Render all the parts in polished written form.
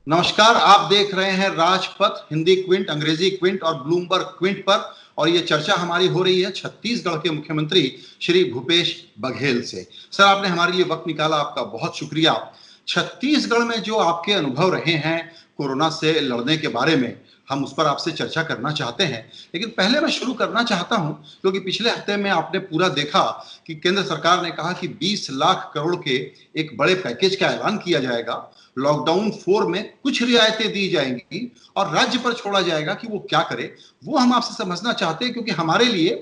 नमस्कार, आप देख रहे हैं राजपथ हिंदी क्विंट, अंग्रेजी क्विंट और ब्लूमबर्ग क्विंट पर। और ये चर्चा हमारी हो रही है छत्तीसगढ़ के मुख्यमंत्री श्री भूपेश बघेल से। सर, आपने हमारे लिए वक्त निकाला, आपका बहुत शुक्रिया। छत्तीसगढ़ में जो आपके अनुभव रहे हैं कोरोना से लड़ने के बारे में, हम उस पर आपसे चर्चा करना चाहते हैं। लेकिन पहले मैं शुरू करना चाहता हूं, क्योंकि पिछले हफ्ते में आपने पूरा देखा कि केंद्र सरकार ने कहा कि 20 लाख करोड़ के एक बड़े पैकेज का ऐलान किया जाएगा। लॉकडाउन 4 में कुछ रियायतें दी जाएंगी और राज्य पर छोड़ा जाएगा कि वो क्या करे। वो हम आपसे समझना चाहते हैं, क्योंकि हमारे लिए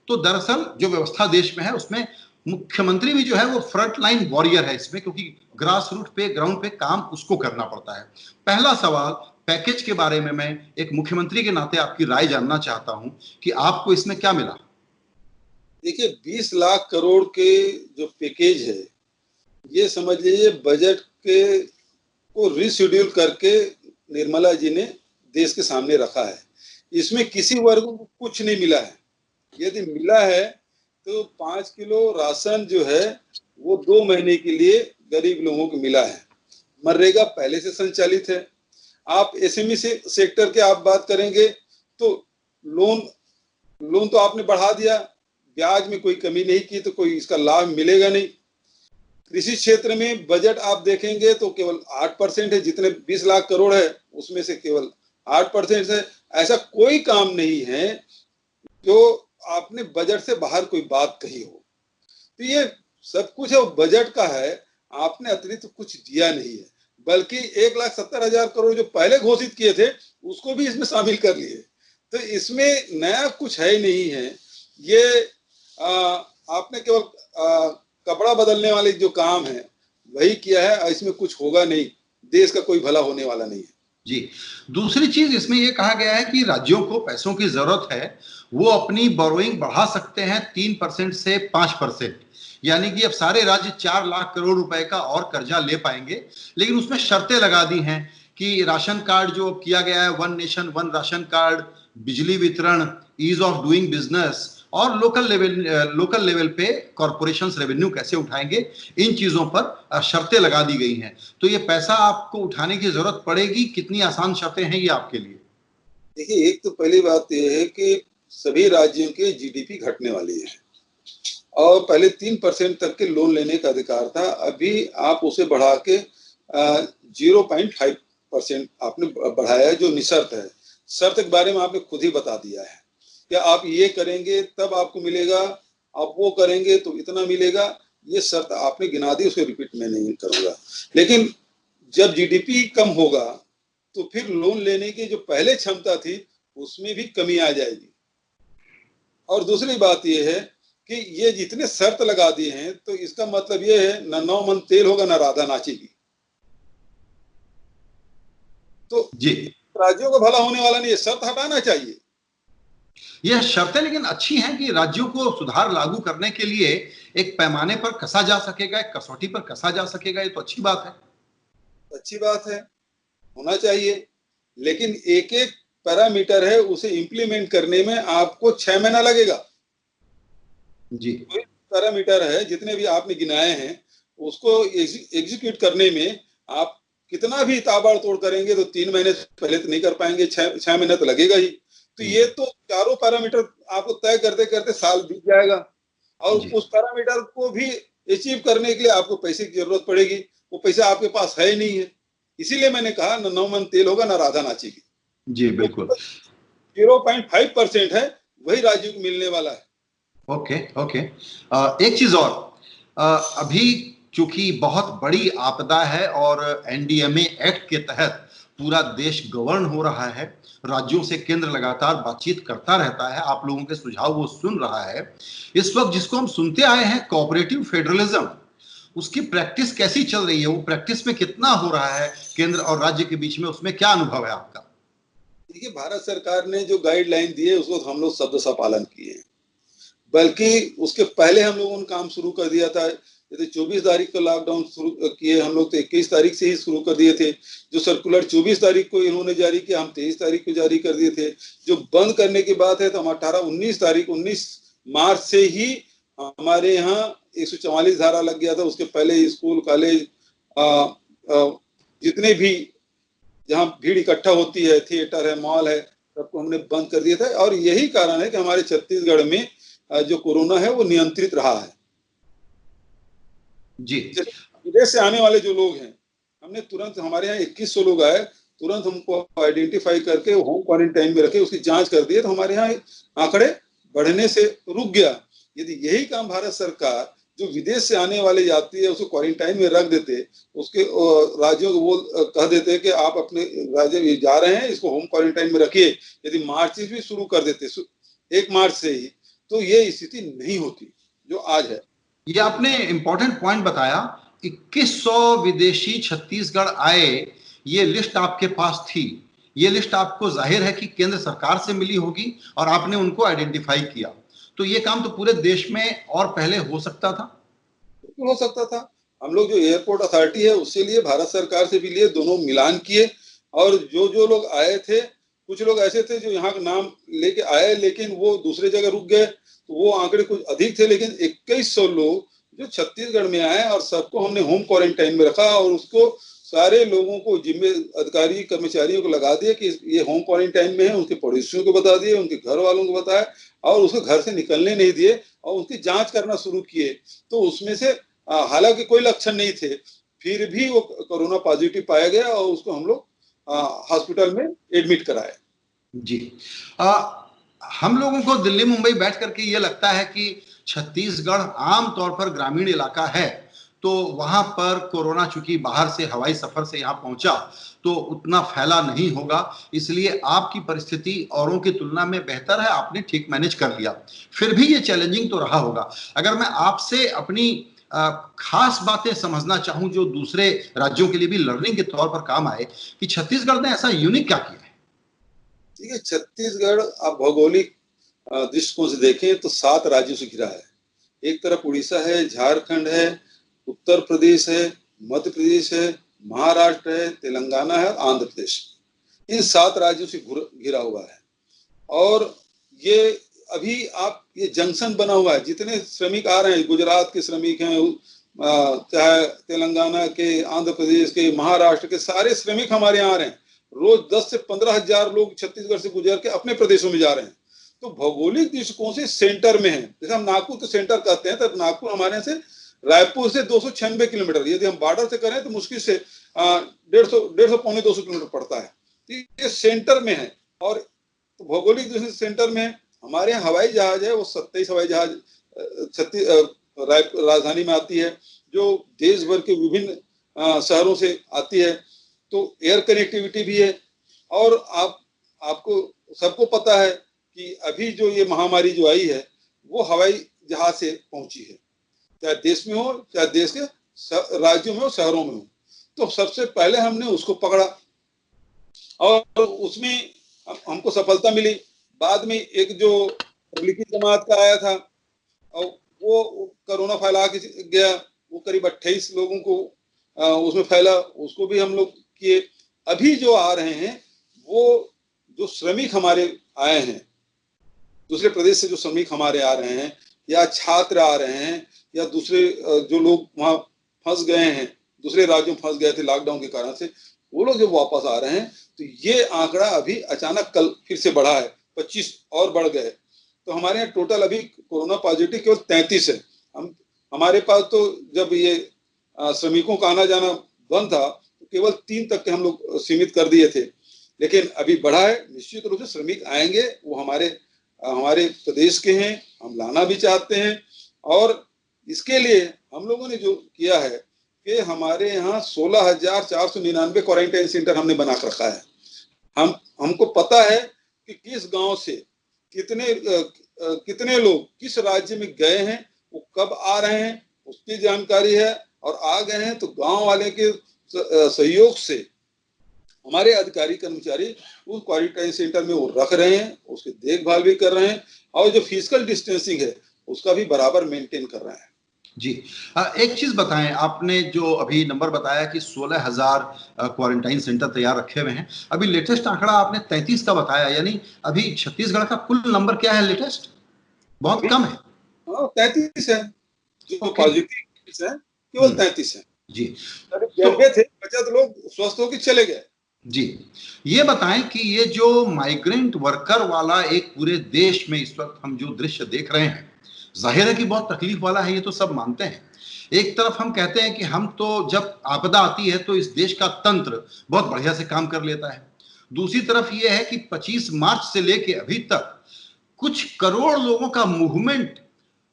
तो दरअसल जो व्यवस्था देश में है उसमें मुख्यमंत्री भी जो है वो फ्रंट लाइन वॉरियर है इसमें, क्योंकि ग्रास रूट पे, ग्राउंड पे काम उसको करना पड़ता है। पहला सवाल, पैकेज के बारे में मैं एक मुख्यमंत्री के नाते आपकी राय जानना चाहता हूं कि आपको इसमें क्या मिला। देखिए, 20 लाख करोड़ के जो पैकेज है, ये समझ लीजिए बजट के को रिशेड्यूल करके निर्मला जी ने देश के सामने रखा है। इसमें किसी वर्ग को कुछ नहीं मिला है। यदि मिला है तो 5 किलो राशन जो है वो 2 महीने के लिए गरीब लोगों को मिला है। मनरेगा पहले से संचालित है। आप एसएमई सेक्टर के आप बात करेंगे तो लोन लोन तो आपने बढ़ा दिया, ब्याज में कोई कमी नहीं की, तो कोई इसका लाभ मिलेगा नहीं। कृषि क्षेत्र में बजट आप देखेंगे तो केवल 8% है, जितने 20 लाख करोड़ है उसमें से केवल 8% है। ऐसा कोई काम नहीं है जो आपने बजट से बाहर कोई बात कही हो। तो ये सब कुछ है वो बजट का है, आपने अतिरिक्त तो कुछ दिया नहीं है, बल्कि 1,70,000 करोड़ जो पहले घोषित किए थे उसको भी इसमें शामिल कर लिए। तो इसमें नया कुछ है ही नहीं है। ये आपने केवल कपड़ा बदलने वाले जो काम है वही किया है, इसमें कुछ होगा नहीं, देश का कोई भला होने वाला नहीं है। जी, दूसरी चीज इसमें यह कहा गया है कि राज्यों को पैसों की जरूरत है, वो अपनी बोरोइंग बढ़ा सकते हैं 3% से 5%। यानी कि अब सारे राज्य 4 लाख करोड़ रुपए का और कर्जा ले पाएंगे। लेकिन उसमें शर्तें लगा दी हैं कि राशन कार्ड जो किया गया है, one nation one ration card, बिजली वितरण, ईज ऑफ डूइंग बिजनेस और लोकल लेवल पे कॉर्पोरेशंस रेवेन्यू कैसे उठाएंगे, इन चीजों पर शर्तें लगा दी गई हैं। तो ये पैसा आपको उठाने की जरूरत पड़ेगी, कितनी आसान शर्तें हैं ये आपके लिए? देखिए, एक तो पहली बात यह है कि सभी राज्यों के जीडीपी घटने वाली है और पहले 3% तक के लोन लेने का अधिकार था, अभी आप उसे बढ़ा के 0.5% आपने बढ़ाया है, जो निशर्त है। शर्त के बारे में आपने खुद ही बता दिया है कि आप ये करेंगे तब आपको मिलेगा, आप वो करेंगे तो इतना मिलेगा। ये शर्त आपने गिना दी, उसको रिपीट मैं नहीं करूंगा। लेकिन जब जीडीपी कम होगा तो फिर लोन लेने की जो पहले क्षमता थी उसमें भी कमी आ जाएगी। और दूसरी बात यह है कि ये जितने शर्त लगा दिए हैं तो इसका मतलब ये है न 9 मन तेल होगा न राधा नाचेगी। तो जी, राज्यों का भला होने वाला नहीं है, शर्त हटाना चाहिए। यह शर्तें लेकिन अच्छी हैं कि राज्यों को सुधार लागू करने के लिए एक पैमाने पर कसा जा सकेगा, एक कसौटी पर कसा जा सकेगा, ये तो अच्छी बात है। अच्छी बात है, होना चाहिए। लेकिन एक एक पैरामीटर है, उसे इंप्लीमेंट करने में आपको 6 महीना लगेगा। जी, कोई पैरामीटर है जितने भी आपने गिनाए हैं उसको एग्जीक्यूट करने में आप कितना भी ताबड़तोड़ करेंगे तो 3 महीने पहले तो नहीं कर पाएंगे, 6 महीना तो लगेगा ही। तो ये तो चारों पैरामीटर आपको तय करते करते साल बीत जाएगा और उस पैरामीटर को भी अचीव करने के लिए आपको पैसे की जरूरत पड़ेगी। वो पैसा आपके पास है ही नहीं है, इसीलिए मैंने कहा न 9 मन तेल होगा न राधा नाचेगी। जी, बिल्कुल। 0.5% है, वही राज्य को मिलने वाला है। Okay, okay. एक चीज और, अभी चूंकि बहुत बड़ी आपदा है और एनडीएमए एक्ट के तहत पूरा देश गवर्न हो रहा है, राज्यों से केंद्र लगातार बातचीत करता रहता है, आप लोगों के सुझाव वो सुन रहा है। इस वक्त जिसको हम सुनते आए हैं कोऑपरेटिव फेडरलिज्म, उसकी प्रैक्टिस कैसी चल रही है? वो प्रैक्टिस में कितना हो रहा है केंद्र और राज्य के बीच में, उसमें क्या अनुभव है आपका? देखिए, भारत सरकार ने जो गाइडलाइन दी है उसको हम लोग शब्दशः पालन किए हैं, बल्कि उसके पहले हम लोगों ने काम शुरू कर दिया था। जैसे 24 तारीख को लॉकडाउन शुरू किए हम लोग, तो 21 तारीख से ही शुरू कर दिए थे। जो सर्कुलर 24 तारीख को इन्होंने जारी किया, हम 23 तारीख को जारी कर दिए थे। जो बंद करने की बात है तो हम 19 मार्च से ही हमारे यहाँ 144 धारा लग गया था। उसके पहले स्कूल, कॉलेज, जितने भी जहाँ भीड़ इकट्ठा होती है, थिएटर है, मॉल है, सबको हमने बंद कर दिया था। और यही कारण है कि हमारे छत्तीसगढ़ में जो कोरोना है वो नियंत्रित रहा है। जी। विदेश से आने वाले जो लोग हैं, हमने तुरंत, हमारे यहाँ 2100 लोग आए, तुरंत हमको आइडेंटिफाई करके होम क्वारंटाइन में रखे, उसकी जांच कर दी, तो हमारे यहाँ आंकड़े बढ़ने से रुक गया। यदि यही काम भारत सरकार जो विदेश से आने वाले यात्री है उसको क्वारंटाइन में रख देते, उसके राज्यों को वो कह देते कि आप अपने राज्य जा रहे हैं, इसको होम क्वारंटाइन में रखिए, यदि मार्च भी शुरू कर देते 1 मार्च से ही, तो ये स्थिति नहीं होती जो आज है। ये आपने इंपॉर्टेंट पॉइंट बताया। 2100 विदेशी छत्तीसगढ़ आए, ये लिस्ट आपके पास थी। ये लिस्ट आपको जाहिर है कि केंद्र सरकार से मिली होगी और आपने उनको आइडेंटिफाई किया। तो ये काम तो पूरे देश में और पहले हो सकता था। बिल्कुल हो सकता था। हम लोग जो एयरपोर्ट अथॉरिटी है उससे लिए, भारत सरकार से भी लिए, दोनों मिलान किए। और जो जो लोग आए थे, कुछ लोग ऐसे थे जो यहाँ का नाम लेके आए लेकिन वो दूसरे जगह रुक गए, तो वो आंकड़े कुछ अधिक थे। लेकिन 2100 लोग जो छत्तीसगढ़ में आए और सबको हमने होम क्वारंटाइन में रखा और उसको सारे लोगों को, जिम्मे अधिकारी कर्मचारियों को लगा दिया कि ये होम क्वारंटाइन में है, उनके पड़ोसियों को बता दिए, उनके घर वालों को बताया और उसको घर से निकलने नहीं दिए और उसकी जांच करना शुरू किए। तो उसमें से हालांकि कोई लक्षण नहीं थे, फिर भी वो कोरोना पॉजिटिव पाया गया और उसको हम लोग हॉस्पिटल में एडमिट कराए। जी। हम लोगों को दिल्ली मुंबई बैठ करके ये लगता है कि छत्तीसगढ़ आमतौर पर ग्रामीण इलाका है, तो वहां पर कोरोना चूंकि बाहर से हवाई सफर से यहाँ पहुंचा तो उतना फैला नहीं होगा, इसलिए आपकी परिस्थिति औरों की तुलना में बेहतर है, आपने ठीक मैनेज कर लिया। फिर भी ये चैलेंजिंग तो रहा होगा। अगर मैं आपसे अपनी खास बातें समझना चाहूं जो दूसरे राज्यों के लिए भी लर्निंग के तौर पर काम आए, कि छत्तीसगढ़ ने ऐसा यूनिक क्या किया है? ठीक है, छत्तीसगढ़ आप भौगोलिक दृष्टिकोण से देखें तो 7 राज्यों से घिरा है। एक तरफ उड़ीसा है, झारखंड है, उत्तर प्रदेश है, मध्य प्रदेश है, महाराष्ट्र है, तेलंगाना है और आंध्र प्रदेश। इन 7 राज्यों से घिरा हुआ है। और ये अभी आप, ये जंक्शन बना हुआ है, जितने श्रमिक आ रहे हैं, गुजरात के श्रमिक हैं, चाहे तेलंगाना के, आंध्र प्रदेश के, महाराष्ट्र के, सारे श्रमिक हमारे यहाँ आ रहे हैं। रोज 10 से 15 हजार लोग छत्तीसगढ़ से गुजर के अपने प्रदेशों में जा रहे हैं। तो भौगोलिक दृष्टिकोण से सेंटर में है। जैसे हम नागपुर को सेंटर कहते हैं, तो नागपुर हमारे यहाँ से, रायपुर से 296 किलोमीटर, यदि हम बॉर्डर से करें तो मुश्किल से 150 पौने 200 किलोमीटर पड़ता है। ये सेंटर में है और तो भौगोलिक दृष्टि से सेंटर में। हमारे यहाँ हवाई जहाज है, वो 27 हवाई जहाज राजधानी में आती है, जो देश भर के विभिन्न शहरों से आती है। तो एयर कनेक्टिविटी भी है। और आपको सबको पता है कि अभी जो ये महामारी जो आई है वो हवाई जहाज से पहुंची है, चाहे देश में हो, चाहे देश के राज्यों में हो, शहरों में हो। तो सबसे पहले हमने उसको पकड़ा और उसमें हमको सफलता मिली। बाद में एक जो तबलीगी जमात का आया था और वो कोरोना फैला के गया, वो करीब 28 लोगों को उसमें फैला, उसको भी हम लोग किए। अभी जो आ रहे हैं वो जो श्रमिक हमारे आए हैं दूसरे प्रदेश से, जो श्रमिक हमारे आ रहे हैं या छात्र आ रहे हैं या दूसरे जो लोग वहां फंस गए हैं, दूसरे राज्यों में फंस गए थे लॉकडाउन के कारण से, वो लोग जब वापस आ रहे हैं तो ये आंकड़ा अभी अचानक कल फिर से बढ़ा है, 25 और बढ़ गए। तो हमारे यहाँ टोटल अभी कोरोना पॉजिटिव केवल 33 है। हमारे पास तो जब ये श्रमिकों का आना जाना बंद था तो केवल 3 तक के हम लोग सीमित कर दिए थे, लेकिन अभी बढ़ा है। निश्चित रूप से श्रमिक आएंगे, वो हमारे प्रदेश के हैं, हम लाना भी चाहते हैं। और इसके लिए हम लोगों ने जो किया है कि हमारे यहाँ 16,499 क्वारंटाइन सेंटर हमने बना कर रखा है। हमको पता है कि किस गांव से कितने लोग किस राज्य में गए हैं, वो कब आ रहे हैं, उसकी जानकारी है। और आ गए हैं तो गांव वाले के सहयोग से हमारे अधिकारी कर्मचारी उस क्वारंटाइन सेंटर में वो रख रहे हैं, उसकी देखभाल भी कर रहे हैं और जो फिजिकल डिस्टेंसिंग है उसका भी बराबर मेंटेन कर रहे हैं। जी। एक चीज बताएं, आपने जो अभी नंबर बताया कि 16,000 क्वारंटाइन सेंटर तैयार रखे हुए हैं, अभी लेटेस्ट आंकड़ा आपने 33 का बताया, यानी अभी छत्तीसगढ़ का कुल नंबर क्या है लेटेस्ट? बहुत कम है। 33 है जो पॉजिटिव है, केवल 33 है। जी। तो थे 50 लोग स्वस्थ होकर चले गए। जी, ये बताएं कि ये जो माइग्रेंट वर्कर वाला एक पूरे देश में इस वक्त हम जो दृश्य देख रहे हैं, जाहिर है कि बहुत तकलीफ वाला है, ये तो सब मानते हैं। एक तरफ हम कहते हैं कि हम तो जब आपदा आती है तो इस देश का तंत्र बहुत बढ़िया से काम कर लेता है। दूसरी तरफ ये है कि 25 मार्च से लेके अभी तक कुछ करोड़ लोगों का मूवमेंट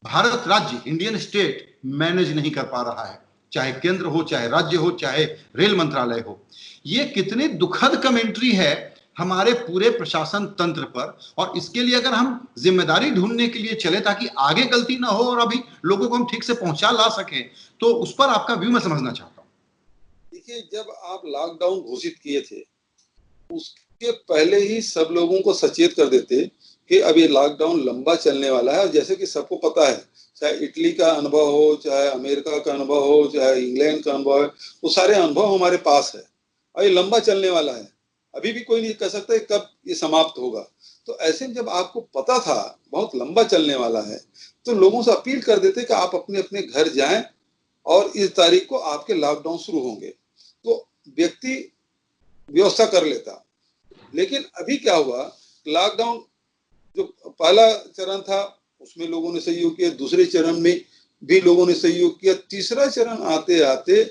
भारत राज्य, इंडियन स्टेट मैनेज नहीं कर पा रहा है, चाहे केंद्र हो, चाहे राज्य हो, चाहे रेल मंत्रालय हो। ये कितनी दुखद कमेंट्री है हमारे पूरे प्रशासन तंत्र पर, और इसके लिए अगर हम जिम्मेदारी ढूंढने के लिए चले ताकि आगे गलती ना हो और अभी लोगों को हम ठीक से पहुंचा ला सकें, तो उस पर आपका व्यू मैं समझना चाहता हूं। देखिए, जब आप लॉकडाउन घोषित किए थे, उसके पहले ही सब लोगों को सचेत कर देते कि अब ये लॉकडाउन लंबा चलने वाला है। और जैसे कि सबको पता है, चाहे इटली का अनुभव हो, चाहे अमेरिका का अनुभव हो, चाहे इंग्लैंड का अनुभव है, वो सारे अनुभव हमारे पास है और ये लंबा चलने वाला है। अभी भी कोई नहीं कह सकता कब ये समाप्त होगा। तो ऐसे में जब आपको पता था बहुत लंबा चलने वाला है, तो लोगों से अपील कर देते कि आप अपने अपने घर जाएं और इस तारीख को आपके लॉकडाउन शुरू होंगे, तो व्यक्ति व्यवस्था कर लेता। लेकिन अभी क्या हुआ, लॉकडाउन जो पहला चरण था उसमें लोगों ने सहयोग किया, दूसरे चरण में भी लोगों ने सहयोग किया, तीसरा चरण आते आते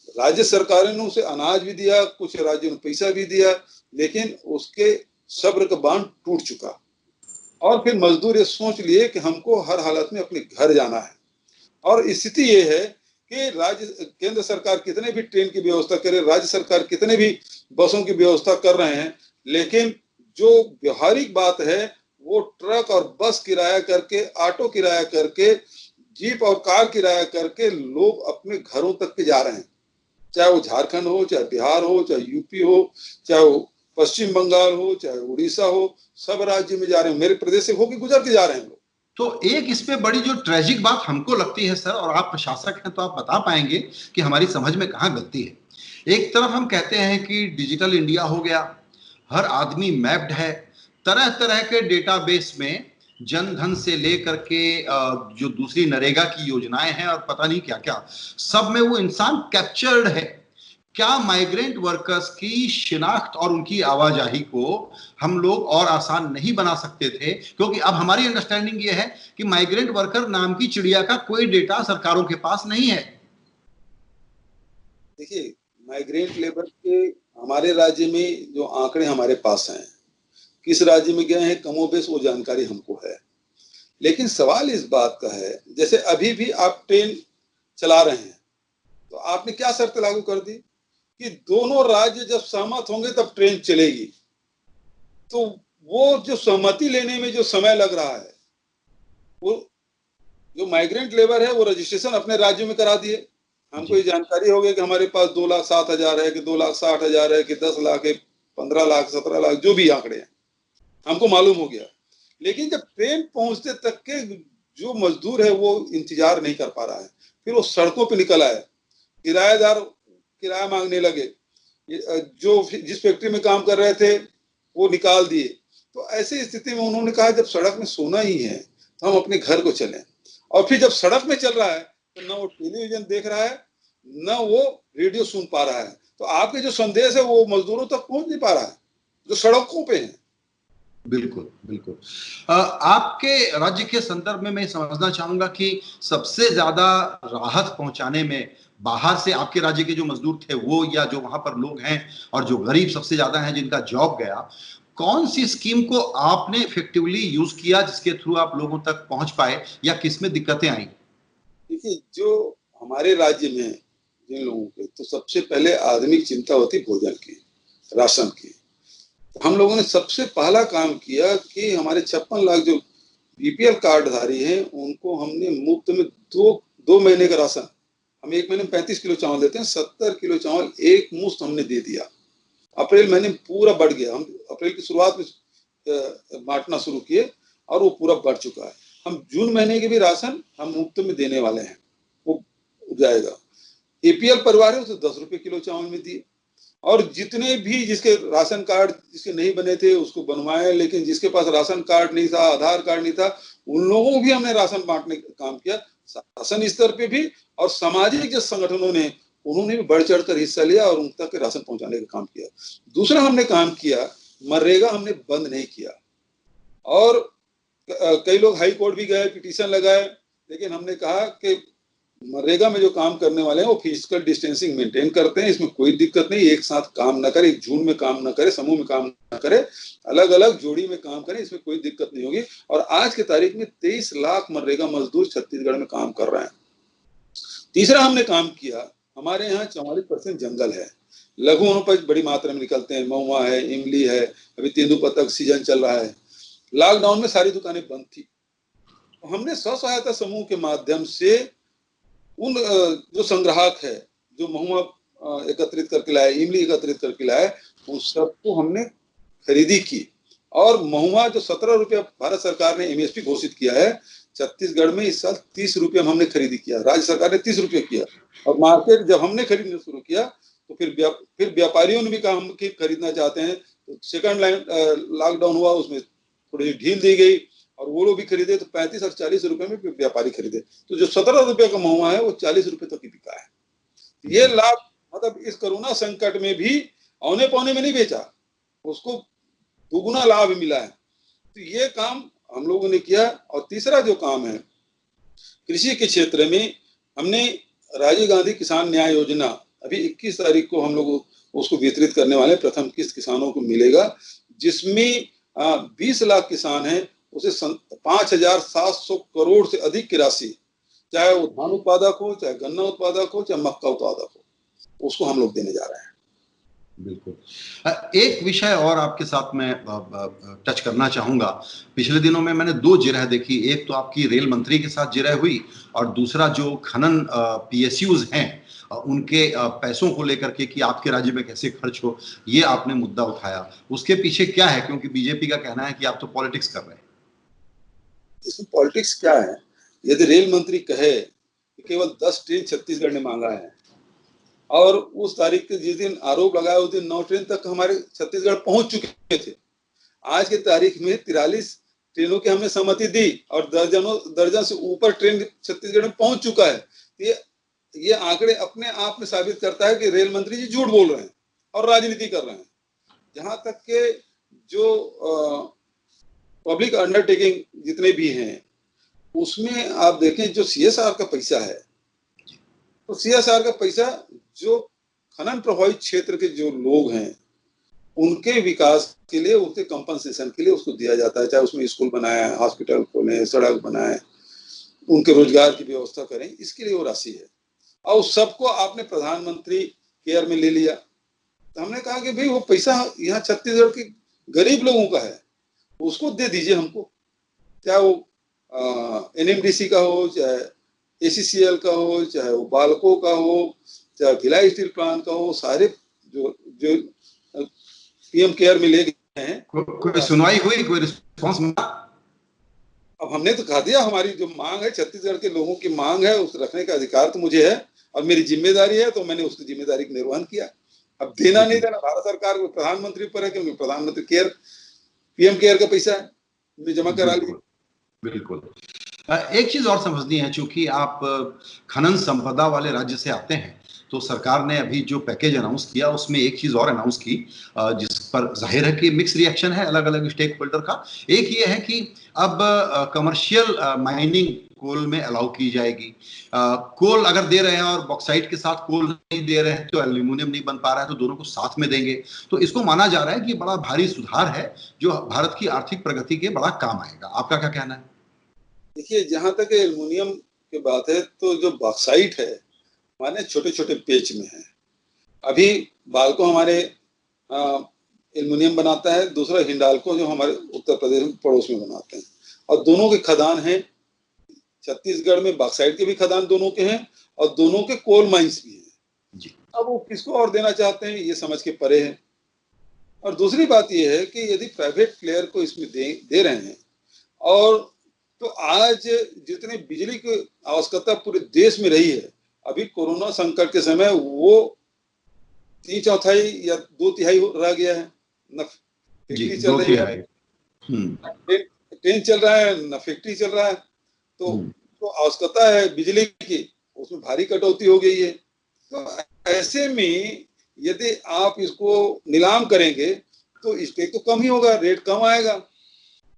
राज्य सरकारों ने उसे अनाज भी दिया, कुछ राज्यों ने पैसा भी दिया, लेकिन उसके सब्र का बांध टूट चुका। और फिर मजदूर ये सोच लिए कि हमको हर हालत में अपने घर जाना है। और स्थिति ये है कि राज्य केंद्र सरकार कितने भी ट्रेन की व्यवस्था करे, राज्य सरकार कितने भी बसों की व्यवस्था कर रहे हैं, लेकिन जो व्यवहारिक बात है वो ट्रक और बस किराया करके, ऑटो किराया करके, जीप और कार किराया करके लोग अपने घरों तक के जा रहे हैं। चाहे वो झारखंड हो, चाहे बिहार हो, चाहे यूपी हो, चाहे वो पश्चिम बंगाल हो, चाहे उड़ीसा हो, सब राज्य में जा रहे हैं। मेरे प्रदेश से होकर गुजर के जा रहे हैं लोग। तो एक इस पे बड़ी जो ट्रेजिक बात हमको लगती है सर, और आप प्रशासक हैं तो आप बता पाएंगे कि हमारी समझ में कहाँ गलती है। एक तरफ हम कहते हैं कि डिजिटल इंडिया हो गया, हर आदमी मैप्ड है, तरह तरह के डेटाबेस में जन धन से लेकर के जो दूसरी नरेगा की योजनाएं हैं और पता नहीं क्या क्या, सब में वो इंसान कैप्चर्ड है। क्या माइग्रेंट वर्कर्स की शिनाख्त और उनकी आवाजाही को हम लोग और आसान नहीं बना सकते थे? क्योंकि अब हमारी अंडरस्टैंडिंग ये है कि माइग्रेंट वर्कर नाम की चिड़िया का कोई डेटा सरकारों के पास नहीं है। देखिए, माइग्रेंट लेबर के हमारे राज्य में जो आंकड़े हमारे पास हैं, किस राज्य में गए हैं कमोबेश वो जानकारी हमको है। लेकिन सवाल इस बात का है, जैसे अभी भी आप ट्रेन चला रहे हैं, तो आपने क्या शर्त लागू कर दी कि दोनों राज्य जब सहमत होंगे तब ट्रेन चलेगी। तो वो जो सहमति लेने में जो समय लग रहा है, वो जो माइग्रेंट लेबर है वो रजिस्ट्रेशन अपने राज्यों में करा दिए। हमको ये जानकारी हो गई कि हमारे पास 2,07,000 है कि 2,60,000 है कि 10 लाख है, 15 लाख, 17 लाख, जो भी आंकड़े हैं हमको मालूम हो गया। लेकिन जब ट्रेन पहुंचते तक के जो मजदूर है वो इंतजार नहीं कर पा रहा है, फिर वो सड़कों पे निकल आए, किराएदार किराया मांगने लगे, जो जिस फैक्ट्री में काम कर रहे थे वो निकाल दिए। तो ऐसी स्थिति में उन्होंने कहा जब सड़क में सोना ही है तो हम अपने घर को चलें। और फिर जब सड़क में चल रहा है तो न वो टेलीविजन देख रहा है, न वो रेडियो सुन पा रहा है। तो आपके जो संदेश है वो मजदूरों तक पहुंच नहीं पा रहा है जो सड़कों पे है। बिल्कुल बिल्कुल। आपके राज्य के संदर्भ में मैं समझना चाहूंगा कि सबसे ज्यादा राहत पहुंचाने में बाहर से आपके राज्य के जो मजदूर थे वो, या जो वहां पर लोग हैं और जो गरीब सबसे ज्यादा हैं जिनका जॉब गया, कौन सी स्कीम को आपने इफेक्टिवली यूज किया जिसके थ्रू आप लोगों तक पहुंच पाए, या किसमें दिक्कतें आई? देखिए, जो हमारे राज्य में जिन लोगों के, तो सबसे पहले आदमी की चिंता होती भोजन की, राशन की। हम लोगों ने सबसे पहला काम किया कि हमारे 56 लाख जो बीपीएल कार्डधारी हैं उनको हमने मुफ्त में दो महीने का राशन, हम एक महीने में 35 किलो चावल देते हैं, 70 किलो चावल एक मुश्त हमने दे दिया। अप्रैल महीने में पूरा बढ़ गया, हम अप्रैल की शुरुआत में बांटना शुरू किए और वो पूरा बढ़ चुका है। हम जून महीने के भी राशन हम मुफ्त में देने वाले हैं, वो जाएगा। एपीएल परिवार है उसे 10 रुपए किलो चावल में दिए। और जितने भी जिसके राशन कार्ड जिसके नहीं बने थे उसको बनवाए, लेकिन जिसके पास राशन कार्ड नहीं था, आधार कार्ड नहीं था, उन लोगों को भी हमने राशन बांटने का काम किया, शासन स्तर पे भी। और सामाजिक जो संगठनों ने उन्होंने भी बढ़ चढ़कर हिस्सा लिया और उन तक राशन पहुंचाने का काम किया। दूसरा हमने काम किया, मनरेगा हमने बंद नहीं किया। और कई लोग हाई कोर्ट भी गए, पिटीशन लगाए, लेकिन हमने कहा कि मनरेगा में जो काम करने वाले हैं वो फिजिकल डिस्टेंसिंग मेंटेन करते हैं, इसमें कोई दिक्कत नहीं, एक साथ काम ना करे, एक झुंड में काम ना करे, समूह में काम ना करे, अलग अलग जोड़ी में काम करें, इसमें कोई दिक्कत नहीं होगी। और आज की तारीख में 23 लाख मनरेगा मजदूर छत्तीसगढ़ में काम कर रहे हैं। तीसरा हमने काम किया, हमारे यहाँ 44% जंगल है, लघु वनोपज बड़ी मात्रा में निकलते हैं, महुआ है, इमली है, अभी तेंदुपत्ता का सीजन चल रहा है। लॉकडाउन में सारी दुकानें बंद थी, तो हमने स्व सहायता समूह के माध्यम से उन जो संग्राहक है, जो महुआ एकत्रित करके लाए, इमली एकत्रित करके लाए, उन सबको हमने खरीदी की। और महुआ जो 17 रुपया भारत सरकार ने एमएसपी घोषित किया है, छत्तीसगढ़ में इस साल 30 रुपये हमने खरीदी किया, राज्य सरकार ने 30 रुपये किया। और मार्केट जब हमने खरीदना शुरू किया तो फिर व्यापारियों ने भी कहा हम खरीदना चाहते हैं, तो सेकंड लाइन लॉकडाउन हुआ, उसमें थोड़ी ढील दी गई और वो लोग भी खरीदे, तो 35 और 40 रुपए में व्यापारी खरीदे। तो जो 17 रुपये का महुआ है वो 40 रुपए तक ही बिका है। ये लाभ मतलब इस कोरोना संकट में भी औने पौने में नहीं बेचा, उसको दुगुना लाभ मिला है। तो ये काम हम लोगों ने किया। और तीसरा जो काम है कृषि के क्षेत्र में, हमने राजीव गांधी किसान न्याय योजना अभी 21 तारीख को हम लोग उसको वितरित करने वाले, प्रथम किस्त किसानों को मिलेगा, जिसमें 20 लाख किसान हैं, उसे 5,700 करोड़ से अधिक की राशि, चाहे वो धान उत्पादक हो, चाहे गन्ना उत्पादक हो, चाहे मक्का उत्पादक हो, उसको हम लोग देने जा रहे हैं। बिल्कुल। एक विषय और आपके साथ मैं टच करना चाहूंगा। पिछले दिनों में मैंने दो जिरह देखी, एक तो आपकी रेल मंत्री के साथ जिरह हुई और दूसरा जो खनन पीएसयूज हैं उनके पैसों को लेकर के कि आपके राज्य में कैसे खर्च हो, ये आपने मुद्दा उठाया। उसके पीछे क्या है? क्योंकि बीजेपी का कहना है कि आप तो पॉलिटिक्स कर रहे हैं। इसमें पॉलिटिक्स क्या है? यदि रेल मंत्री कहे कि केवल 10 ट्रेन छत्तीसगढ़ ने मांगा है और उस तारीख के जिस दिन आरोप लगाया उस दिन 9 ट्रेन तक हमारे छत्तीसगढ़ पहुंच चुके थे। आज की तारीख में 43 ट्रेनों की हमने सहमति दी और दर्जन से ऊपर ट्रेन छत्तीसगढ़ में पहुंच चुका है। ये आंकड़े अपने आप में साबित करता है कि रेल मंत्री जी झूठ बोल रहे हैं और राजनीति कर रहे हैं। जहां तक के जो पब्लिक अंडरटेकिंग जितने भी हैं, उसमें आप देखें जो सीएसआर का पैसा है, तो सीएसआर का पैसा जो खनन प्रभावित क्षेत्र के जो लोग हैं उनके विकास के लिए, उनके कंपनसेशन के लिए उसको दिया जाता है। चाहे उसमें स्कूल बनाए, हॉस्पिटल खोलें, सड़क बनाए, उनके रोजगार की व्यवस्था करें, इसके लिए वो राशि है। और सबको आपने प्रधानमंत्री केयर में ले लिया, तो हमने कहा कि भाई वो पैसा यहाँ छत्तीसगढ़ के गरीब लोगों का है, उसको दे दीजिए हमको। चाहे वो एनएमडीसी का हो, चाहे एसीसीएल का हो, चाहे वो बालको का हो, चाहे भिलाई स्टील प्लांट का हो, सारे जो जो पीएम केयर में ले गए हैं। कोई सुनवाई हुई, कोई रिस्पॉन्स मिला? अब हमने तो कहा दिया, हमारी जो मांग है, छत्तीसगढ़ के लोगों की मांग है, उस रखने का अधिकार तो मुझे है और मेरी जिम्मेदारी है, तो मैंने उसकी जिम्मेदारी का निर्वहन किया। अब देना नहीं देना भारत सरकार को, प्रधानमंत्री पर है, क्योंकि प्रधानमंत्री केयर पीएम केयर का पैसा है, हमने जमा करा लिया। बिल्कुल। एक चीज और समझनी है, चूंकि आप खनन संपदा वाले राज्य से आते हैं, तो सरकार ने अभी जो पैकेज अनाउंस किया उसमें एक चीज और अनाउंस की जिस पर जाहिर है कि मिक्स रिएक्शन है अलग अलग स्टेक होल्डर का। एक ये है कि अब कमर्शियल माइनिंग कोल में अलाउ की जाएगी। कोल अगर दे रहे हैं और बॉक्साइट के साथ कोल नहीं दे रहे हैं तो एल्यूमिनियम नहीं बन पा रहा है, तो दोनों को साथ में देंगे। तो इसको माना जा रहा है कि बड़ा भारी सुधार है जो भारत की आर्थिक प्रगति के बड़ा काम आएगा। आपका क्या कहना है? देखिए, जहां तक एल्युमिनियम की बात है, तो जो बॉक्साइट है माने छोटे छोटे पेच में है। अभी बालको हमारे एल्युमिनियम बनाता है, दूसरा हिंडाल्को जो हमारे उत्तर प्रदेश में पड़ोस में बनाते हैं, और दोनों के खदान हैं छत्तीसगढ़ में। बॉक्साइट के भी खदान दोनों के हैं और दोनों के कोल माइंस भी हैं जी। अब वो किसको और देना चाहते हैं ये समझ के परे है। और दूसरी बात ये है कि यदि प्राइवेट प्लेयर को इसमें दे रहे हैं, और तो आज जितने बिजली की आवश्यकता पूरे देश में रही है, अभी कोरोना संकट के समय वो 3/4 या 2/3 रह गया है, न फैक्ट्री चल रही है, ट्रेन चल रहा है, न फैक्ट्री चल रहा है। तो आवश्यकता है बिजली की, उसमें भारी कटौती हो गई है। तो ऐसे में यदि आप इसको नीलाम करेंगे तो स्टेक तो कम ही होगा, रेट कम आएगा।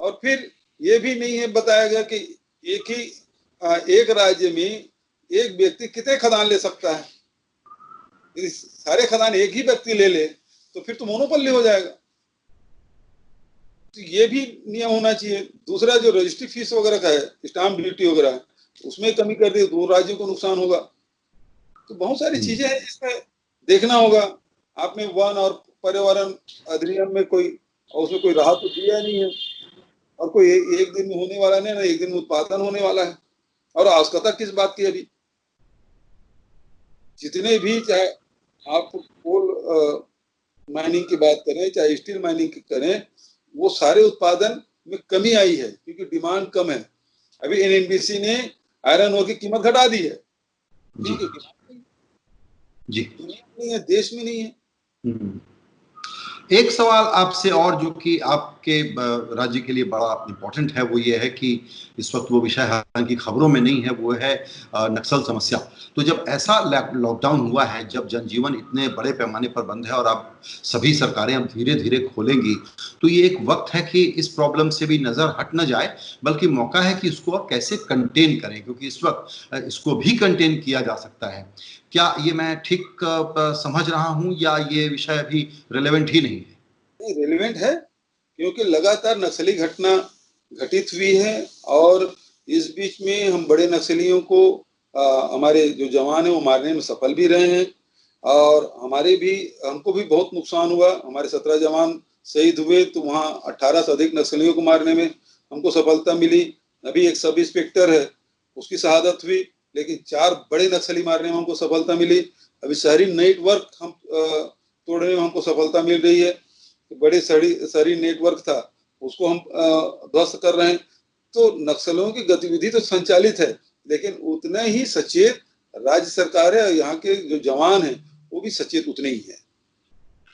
और फिर ये भी नहीं है बताया गया कि एक राज्य में एक व्यक्ति कितने खदान ले सकता है। यदि सारे खदान एक ही व्यक्ति ले ले तो फिर तो मोनोपोली हो जाएगा। तो ये भी नियम होना चाहिए। दूसरा, जो रजिस्ट्री फीस वगैरह का है, स्टाम्प ड्यूटी वगैरह है, उसमें कमी कर दी, 2 राज्यों को नुकसान होगा। तो बहुत सारी चीजें हैं जिसमें देखना होगा। आपने वन और पर्यावरण अधिनियम में उसमें कोई राहत तो दिया नहीं है, और कोई एक दिन में होने वाला नहीं ना, एक दिन में उत्पादन होने वाला है। और आवश्यकता किस बात की? अभी जितने भी, चाहे आप कोल माइनिंग की बात करें, चाहे स्टील माइनिंग की करें, वो सारे उत्पादन में कमी आई है क्योंकि डिमांड कम है। अभी एनएनबीसी ने आयरन ओर की कीमत घटा दी है क्योंकि दुनिया में नहीं है, देश में नहीं है। एक सवाल आपसे और जो कि आपके राज्य के लिए बड़ा इम्पोर्टेंट है, वो ये है कि इस वक्त वो विषय हालांकि खबरों में नहीं है, वो है नक्सल समस्या। तो जब ऐसा लॉकडाउन हुआ है, जब जनजीवन इतने बड़े पैमाने पर बंद है और अब सभी सरकारें अब धीरे धीरे खोलेंगी, तो ये एक वक्त है कि इस प्रॉब्लम से भी नज़र हट न जाए, बल्कि मौका है कि इसको और कैसे कंटेन करें, क्योंकि इस वक्त इसको भी कंटेन किया जा सकता है। क्या ये मैं ठीक समझ रहा हूं या ये विषय अभी रिलेवेंट ही नहीं है? नहीं, रिलेवेंट है, क्योंकि लगातार नक्सली घटना घटित हुई है और इस बीच में हम बड़े नक्सलियों को हमारे जो जवान हैं वो मारने में सफल भी रहे हैं, और हमको भी बहुत नुकसान हुआ। हमारे 17 जवान शहीद हुए, तो वहाँ 18 से अधिक नक्सलियों को मारने में हमको सफलता मिली। अभी एक सब इंस्पेक्टर है, उसकी शहादत हुई, लेकिन 4 बड़े नक्सली मारने में हमको सफलता मिली। अभी शहरी नेटवर्क हम तोड़ने में हमको सफलता मिल रही है। बड़े शहरी नेटवर्क था, उसको हम ध्वस्त कर रहे हैं। तो नक्सलियों की गतिविधि तो संचालित है, लेकिन उतना ही सचेत राज्य सरकार है, यहाँ के जो जवान हैं वो भी सचेत उतने ही हैं।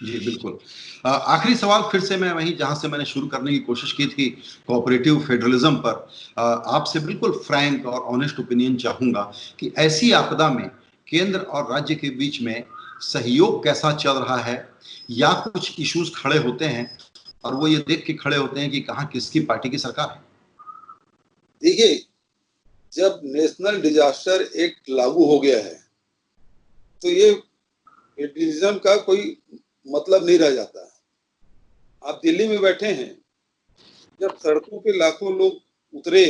जी बिल्कुल। आखिरी सवाल फिर से मैं वहीं जहां से मैंने शुरू करने की कोशिश की थी, कोऑपरेटिव फेडरलिज्म पर, आपसे बिल्कुल फ्रैंक और ऑनेस्ट ओपिनियन चाहूंगा कि ऐसी आपदा में केंद्र और राज्य के बीच में सहयोग कैसा चल रहा है, या कुछ इश्यूज खड़े होते हैं और वो ये देख के खड़े होते हैं कि कहाँ किसकी पार्टी की सरकार है? देखिए, जब नेशनल डिजास्टर एक्ट लागू हो गया है तो ये फेडरलिज्म का कोई मतलब नहीं रह जाता। आप दिल्ली में बैठे हैं, जब सड़कों पे लाखों लोग उतरे,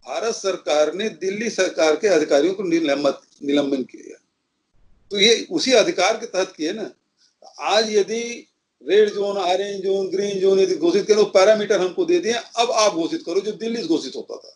भारत सरकार ने दिल्ली सरकार के अधिकारियों को निलंबन किया, तो ये उसी अधिकार के तहत किए ना। आज यदि red zone, orange zone, green zone यदि घोषित करें तो पैरामीटर हमको दे दिए, अब आप घोषित करो, जो दिल्ली से घोषित होता था।